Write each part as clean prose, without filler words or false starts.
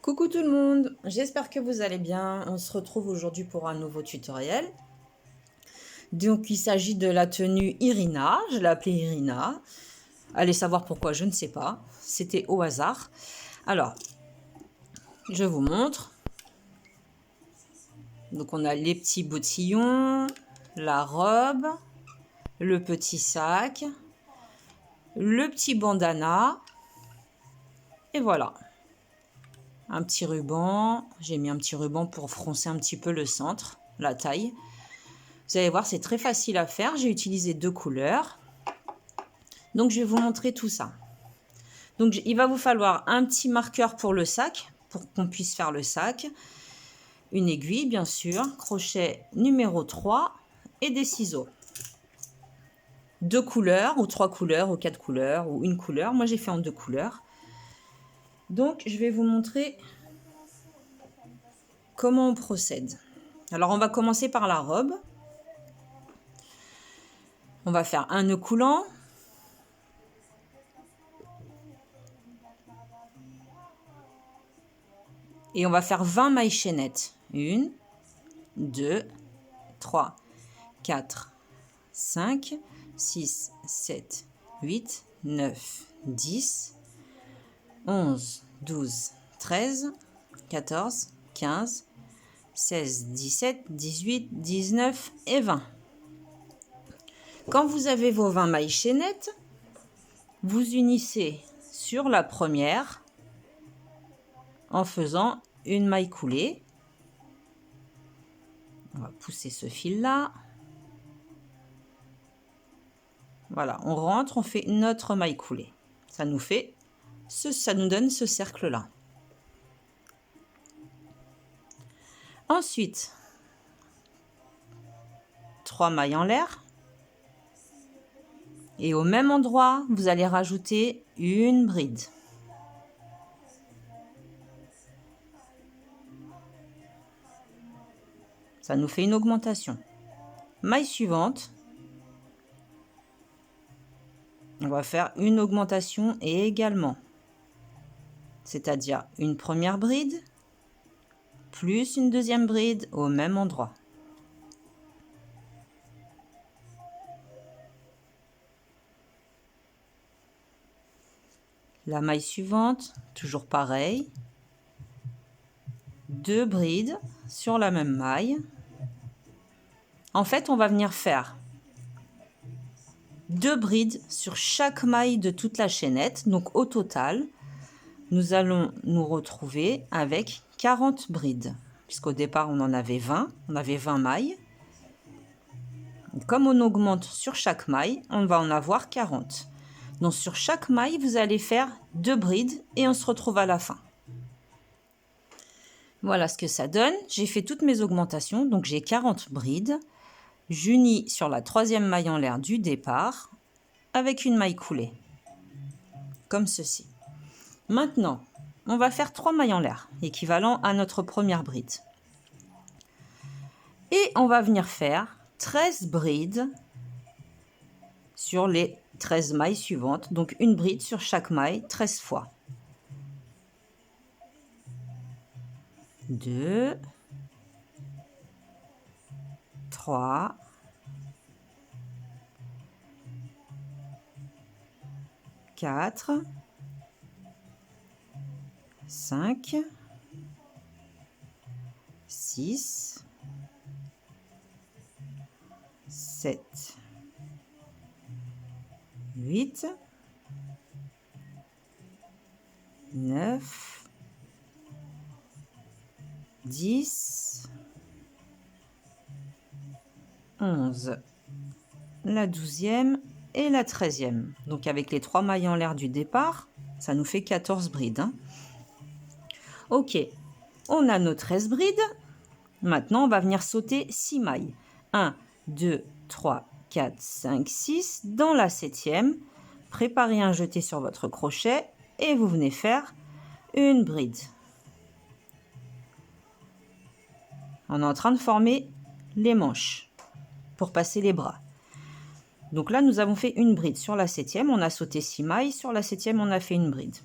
Coucou tout le monde, j'espère que vous allez bien. On se retrouve aujourd'hui pour un nouveau tutoriel. Donc il s'agit de la tenue Irina, je l'ai appelée Irina. Allez savoir pourquoi, je ne sais pas. C'était au hasard. Alors, je vous montre. Donc on a les petits bottillons, la robe, le petit sac, le petit bandana. Et voilà. Un petit ruban. J'ai mis un petit ruban pour froncer un petit peu le centre, la taille. Vous allez voir, c'est très facile à faire. J'ai utilisé 2 couleurs. Donc, je vais vous montrer tout ça. Donc, il va vous falloir un petit marqueur pour le sac, pour qu'on puisse faire le sac. Une aiguille, bien sûr. Crochet numéro 3 et des ciseaux. 2 couleurs, ou 3 couleurs, ou 4 couleurs, ou une couleur. Moi, j'ai fait en 2 couleurs. Donc, je vais vous montrer comment on procède. Alors, on va commencer par la robe. On va faire un nœud coulant. Et on va faire 20 mailles chaînettes. 1, 2, 3, 4, 5, 6, 7, 8, 9, 10, 11, 12, 13, 14, 15, 16, 17, 18, 19 et 20. Quand vous avez vos 20 mailles chaînettes, vous unissez sur la première en faisant une maille coulée. On va pousser ce fil là. Voilà, on rentre, on fait notre maille coulée. Ça nous donne ce cercle là. Ensuite, 3 mailles en l'air. Et au même endroit, vous allez rajouter une bride. Ça nous fait une augmentation. Maille suivante. On va faire une augmentation également. C'est-à-dire une première bride, plus une deuxième bride au même endroit. La maille suivante, toujours pareil. 2 brides sur la même maille. En fait, on va venir faire 2 brides sur chaque maille de toute la chaînette. Donc au total, nous allons nous retrouver avec 40 brides. Puisqu'au départ, on en avait 20. On avait 20 mailles. Comme on augmente sur chaque maille, on va en avoir 40. Donc sur chaque maille, vous allez faire 2 brides et on se retrouve à la fin. Voilà ce que ça donne. J'ai fait toutes mes augmentations, donc j'ai 40 brides. J'unis sur la 3e maille en l'air du départ avec une maille coulée, comme ceci. Maintenant, on va faire 3 mailles en l'air, équivalent à notre première bride. Et on va venir faire 13 brides sur les 13 mailles suivantes, donc une bride sur chaque maille 13 fois. 2, 3, 4, 5, 6, 7, 8, 9, 10, 11, la 12e et la 13e. Donc avec les 3 mailles en l'air du départ, ça nous fait 14 brides. Ok, on a nos 13 brides. Maintenant, on va venir sauter 6 mailles. 1, 2, 3, 4, 5, 6. Dans la 7e, préparez un jeté sur votre crochet et vous venez faire une bride. On est en train de former les manches pour passer les bras. Donc là, nous avons fait une bride sur la 7e. On a sauté 6 mailles. Sur la 7e, on a fait une bride.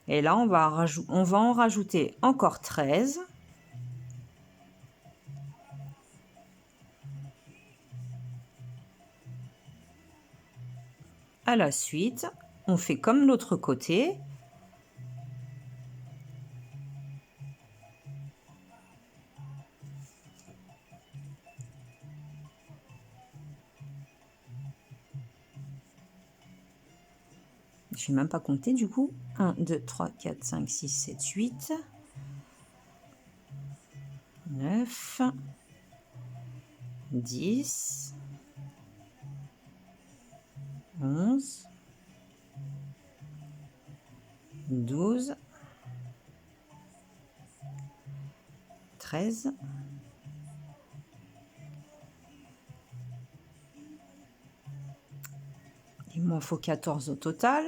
Et là, on va en rajouter encore 13. À la suite, on fait comme l'autre côté. Je n'ai même pas compté du coup. 1, 2, 3, 4, 5, 6, 7, 8, 9, 10, 11, 12, 13, il m'en faut 14 au total.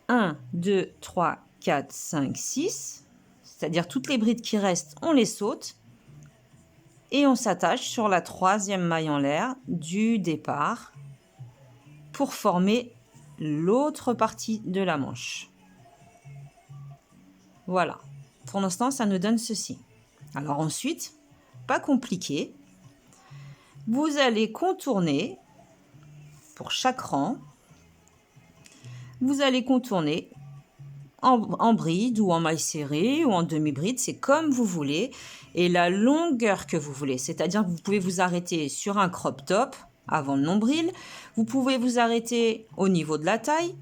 1, 2, 3, 4, 5, 6. C'est-à-dire toutes les brides qui restent, on les saute. Et on s'attache sur la troisième maille en l'air du départ pour former l'autre partie de la manche. Voilà. Pour l'instant, ça nous donne ceci. Alors ensuite, pas compliqué. Vous allez contourner pour chaque rang. Vous allez contourner en bride ou en maille serrée ou en demi-bride, c'est comme vous voulez. Et la longueur que vous voulez, c'est-à-dire que vous pouvez vous arrêter sur un crop top avant le nombril. Vous pouvez vous arrêter au niveau de la taille.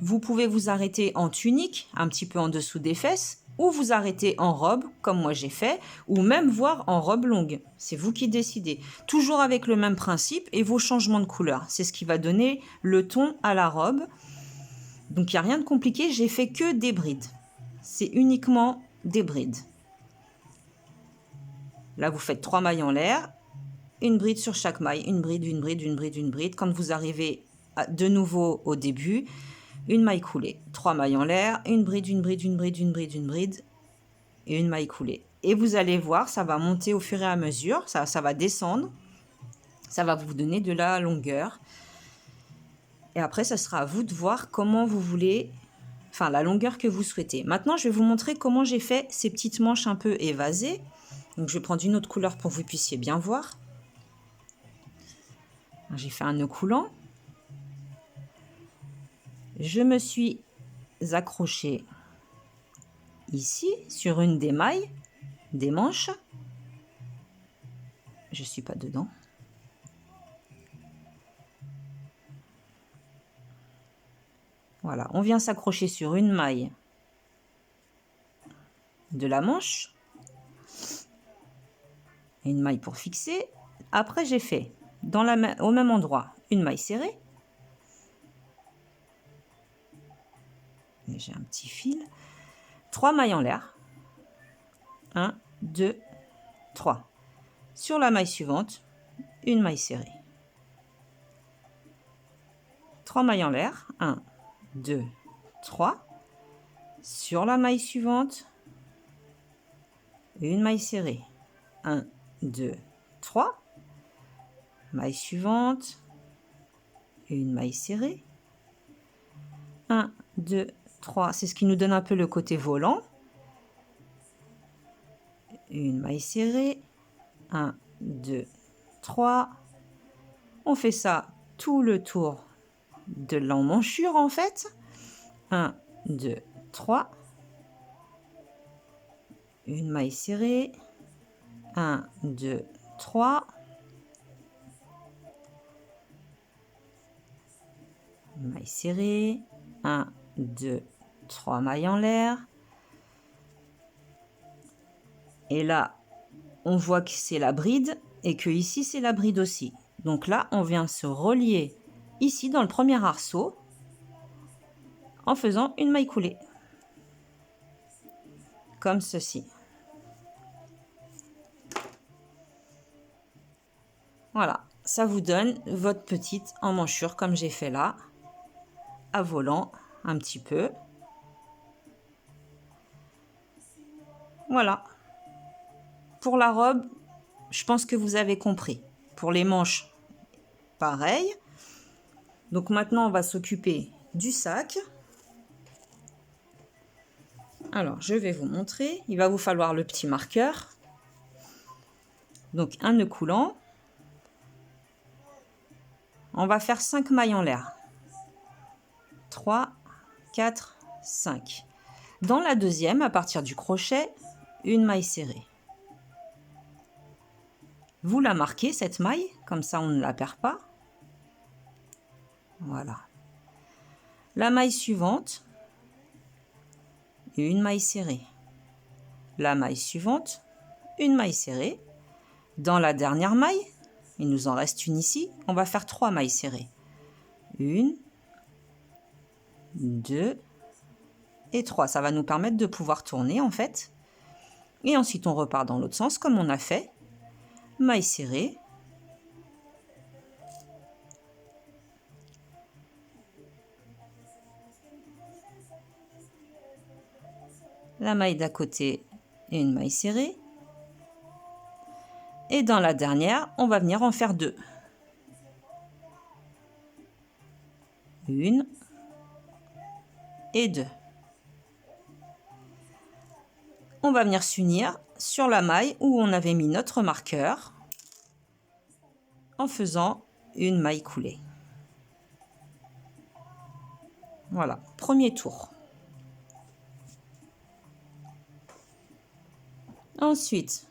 Vous pouvez vous arrêter en tunique, un petit peu en dessous des fesses, ou vous arrêter en robe, comme moi j'ai fait, ou même voire en robe longue. C'est vous qui décidez. Toujours avec le même principe et vos changements de couleur. C'est ce qui va donner le ton à la robe. Donc il n'y a rien de compliqué, j'ai fait que des brides. C'est uniquement des brides. Là, vous faites 3 mailles en l'air, une bride sur chaque maille, une bride, une bride, une bride, une bride. Quand vous arrivez de nouveau au début, une maille coulée, 3 mailles en l'air, une bride, une bride, une bride, une bride, une bride, et une maille coulée. Et vous allez voir, ça va monter au fur et à mesure, ça va descendre, ça va vous donner de la longueur. Et après, ça sera à vous de voir comment vous voulez, enfin la longueur que vous souhaitez. Maintenant, je vais vous montrer comment j'ai fait ces petites manches un peu évasées. Donc, je vais prendre une autre couleur pour que vous puissiez bien voir. J'ai fait un nœud coulant. Je me suis accrochée ici sur une des mailles des manches. Je ne suis pas dedans. Voilà, on vient s'accrocher sur une maille de la manche. Une maille pour fixer. Après, j'ai fait au même endroit une maille serrée. J'ai un petit fil. 3 mailles en l'air. 1, 2, 3. Sur la maille suivante, une maille serrée. 3 mailles en l'air. 1, 2, 3. Sur la maille suivante, une maille serrée. 1, 2, 3. Maille suivante, une maille serrée. 1, 2, 3. C'est ce qui nous donne un peu le côté volant. Une maille serrée. 1, 2, 3. On fait ça tout le tour de l'emmanchure en fait. 1, 2, 3. Une maille serrée. 1, 2, 3. Maille serrée. 1, 2, 3 mailles en l'air. Et là, on voit que c'est la bride et que ici, c'est la bride aussi. Donc là, on vient se relier ici dans le premier arceau en faisant une maille coulée. Comme ceci. Voilà, ça vous donne votre petite emmanchure comme j'ai fait là, à volant un petit peu. Voilà. Pour la robe, je pense que vous avez compris. Pour les manches, pareil. Donc maintenant, on va s'occuper du sac. Alors, je vais vous montrer. Il va vous falloir le petit marqueur. Donc, un nœud coulant. On va faire 5 mailles en l'air. 3, 4, 5. Dans la deuxième, à partir du crochet, une maille serrée. Vous la marquez, cette maille, comme ça on ne la perd pas. Voilà. La maille suivante, une maille serrée. La maille suivante, une maille serrée. Dans la dernière maille, il nous en reste une ici, on va faire 3 mailles serrées. 1, 2 et 3. Ça va nous permettre de pouvoir tourner en fait. Et ensuite on repart dans l'autre sens comme on a fait. Maille serrée. La maille d'à côté et une maille serrée. Et dans la dernière, on va venir en faire 2. 1 et 2. On va venir s'unir sur la maille où on avait mis notre marqueur en faisant une maille coulée. Voilà, premier tour. Ensuite,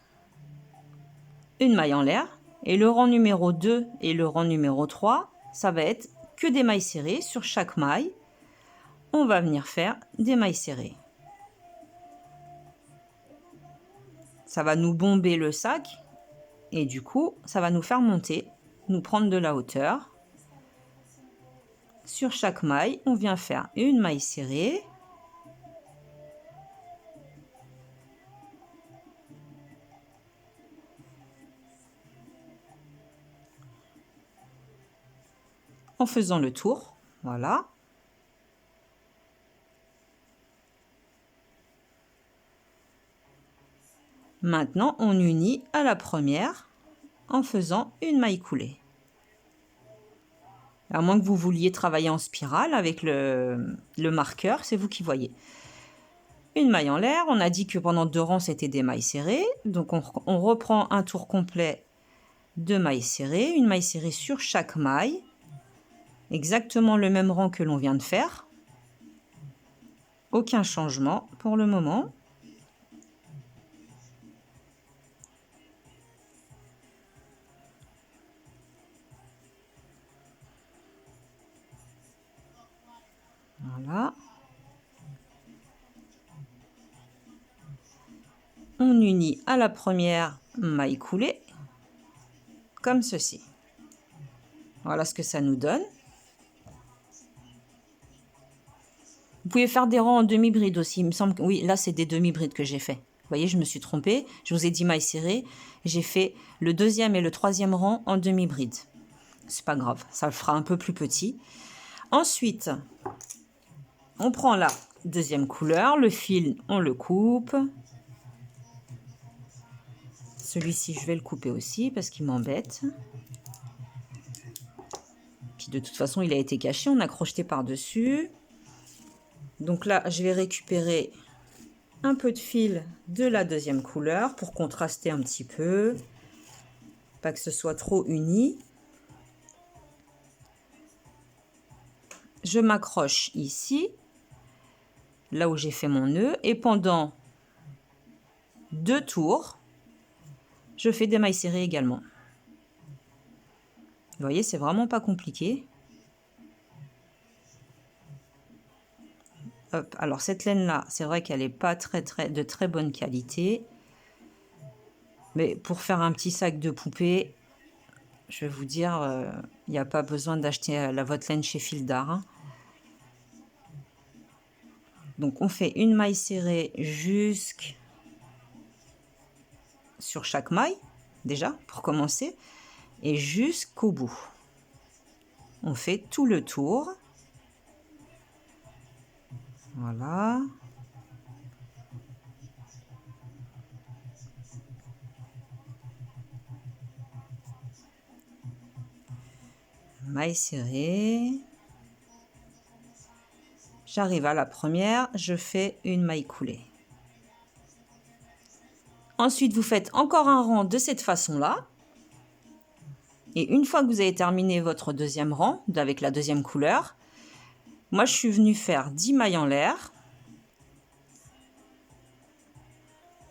une maille en l'air et le rang numéro 2 et le rang numéro 3, ça va être que des mailles serrées sur chaque maille. On va venir faire des mailles serrées. Ça va nous bomber le sac et du coup, ça va nous faire monter, nous prendre de la hauteur. Sur chaque maille, on vient faire une maille serrée. En faisant le tour, voilà. Maintenant, on unit à la première en faisant une maille coulée. À moins que vous vouliez travailler en spirale avec le marqueur, c'est vous qui voyez. Une maille en l'air, on a dit que pendant 2 rangs, c'était des mailles serrées. Donc, on reprend un tour complet de mailles serrées. Une maille serrée sur chaque maille. Exactement le même rang que l'on vient de faire. Aucun changement pour le moment. Voilà. On unit à la première maille coulée, comme ceci. Voilà ce que ça nous donne. Vous pouvez faire des rangs en demi-bride aussi. Il me semble que oui, là c'est des demi-brides que j'ai fait. Vous voyez, je me suis trompée. Je vous ai dit maille serrée. J'ai fait le 2e et le 3e rang en demi-bride. C'est pas grave, ça le fera un peu plus petit. Ensuite, on prend la deuxième couleur. Le fil, on le coupe. Celui-ci, je vais le couper aussi parce qu'il m'embête. Puis de toute façon, il a été caché. On a crocheté par-dessus. Donc là, je vais récupérer un peu de fil de la deuxième couleur pour contraster un petit peu. Pas que ce soit trop uni. Je m'accroche ici, là où j'ai fait mon nœud. Et pendant 2 tours, je fais des mailles serrées également. Vous voyez, c'est vraiment pas compliqué. Hop. Alors cette laine-là, c'est vrai qu'elle n'est pas de très bonne qualité. Mais pour faire un petit sac de poupée, je vais vous dire, il n'y a pas besoin d'acheter la votre laine chez Fil d'Art. Hein. Donc on fait une maille serrée sur chaque maille, déjà, pour commencer, et jusqu'au bout. On fait tout le tour. Voilà. Maille serrée. j'arrive à la première, je fais une maille coulée. Ensuite, vous faites encore un rang de cette façon-là. Et une fois que vous avez terminé votre deuxième rang, avec la deuxième couleur, moi, je suis venue faire 10 mailles en l'air.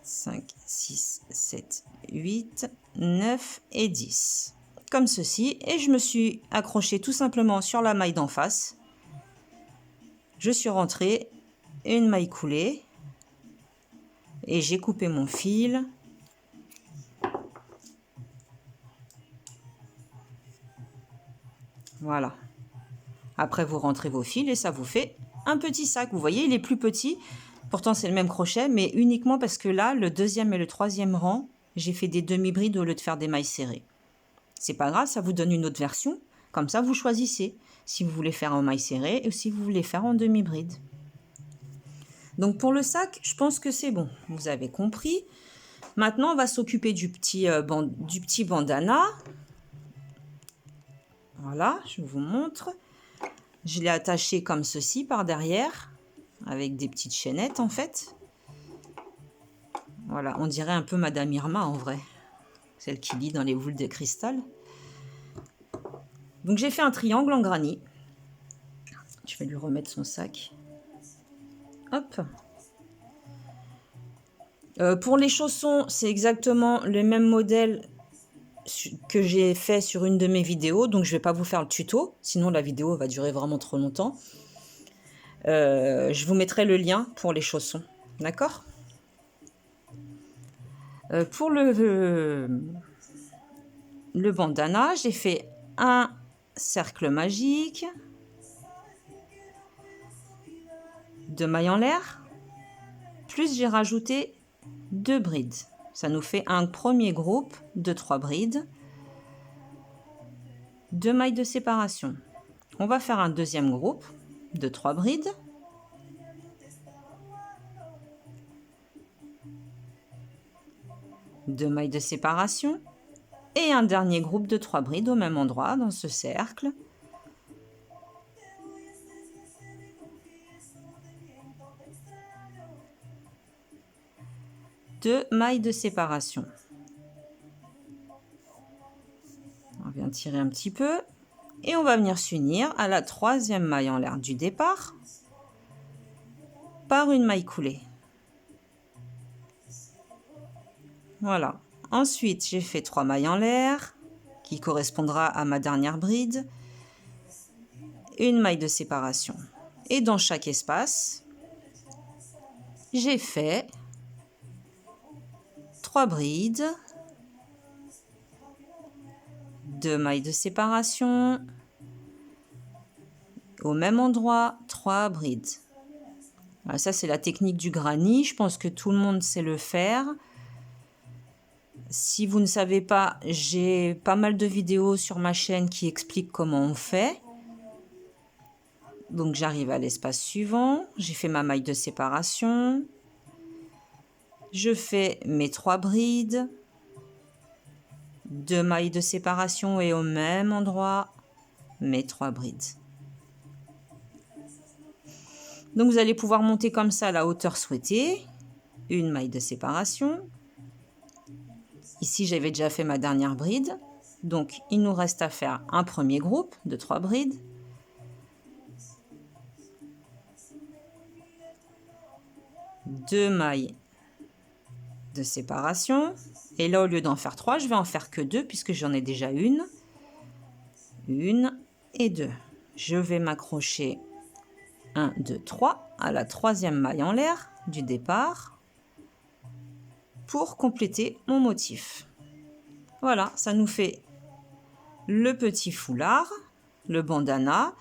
5, 6, 7, 8, 9 et 10. Comme ceci. Et je me suis accrochée tout simplement sur la maille d'en face. Je suis rentrée, une maille coulée. Et j'ai coupé mon fil. Voilà. Après, vous rentrez vos fils et ça vous fait un petit sac. Vous voyez, il est plus petit. Pourtant, c'est le même crochet, mais uniquement parce que là, le deuxième et le troisième rang, j'ai fait des demi-brides au lieu de faire des mailles serrées. C'est pas grave, ça vous donne une autre version. Comme ça, vous choisissez si vous voulez faire en maille serrée ou si vous voulez faire en demi-bride. Donc, pour le sac, je pense que c'est bon. Vous avez compris. Maintenant, on va s'occuper du petit bandana. Voilà, je vous montre. Je l'ai attaché comme ceci par derrière, avec des petites chaînettes en fait. Voilà, on dirait un peu Madame Irma en vrai, celle qui lit dans les boules de cristal. Donc j'ai fait un triangle en granit. Je vais lui remettre son sac. Hop. Pour les chaussons, c'est exactement le même modèle que j'ai fait sur une de mes vidéos, donc je vais pas vous faire le tuto, sinon la vidéo va durer vraiment trop longtemps. Je vous mettrai le lien pour les chaussons, d'accord? Pour le bandana, j'ai fait un cercle magique, 2 mailles en l'air, plus j'ai rajouté 2 brides. Ça nous fait un premier groupe de 3 brides, 2 mailles de séparation. On va faire un deuxième groupe de 3 brides. Deux mailles de séparation. Et un dernier groupe de 3 brides au même endroit dans ce cercle. Deux mailles de séparation. On vient tirer un petit peu et on va venir s'unir à la troisième maille en l'air du départ par une maille coulée. Voilà. Ensuite, j'ai fait 3 mailles en l'air qui correspondra à ma dernière bride, une maille de séparation. Et dans chaque espace, j'ai fait 3 brides, 2 mailles de séparation, au même endroit, 3 brides. Voilà, ça, c'est la technique du granit. Je pense que tout le monde sait le faire. Si vous ne savez pas, j'ai pas mal de vidéos sur ma chaîne qui expliquent comment on fait. Donc, j'arrive à l'espace suivant. J'ai fait ma maille de séparation. Je fais mes 3 brides. 2 mailles de séparation et au même endroit, mes 3 brides. Donc, vous allez pouvoir monter comme ça à la hauteur souhaitée. Une maille de séparation. Ici, j'avais déjà fait ma dernière bride. Donc, il nous reste à faire un premier groupe de 3 brides. Deux mailles de séparation. Et là, au lieu d'en faire 3, je vais en faire que 2 puisque j'en ai déjà une. Une et 2. Je vais m'accrocher 1, 2, 3 à la troisième maille en l'air du départ pour compléter mon motif. Voilà, ça nous fait le petit foulard, le bandana.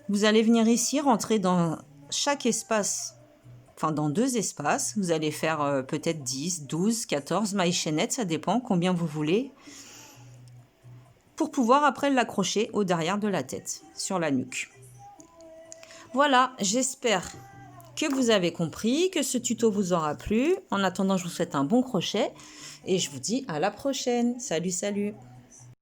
Vous allez venir ici, rentrer dans chaque espace, enfin dans 2 espaces. Vous allez faire peut-être 10, 12, 14 mailles chaînettes, ça dépend combien vous voulez, pour pouvoir après l'accrocher au derrière de la tête, sur la nuque. Voilà, j'espère que vous avez compris, que ce tuto vous aura plu. En attendant, je vous souhaite un bon crochet et je vous dis à la prochaine. Salut, salut!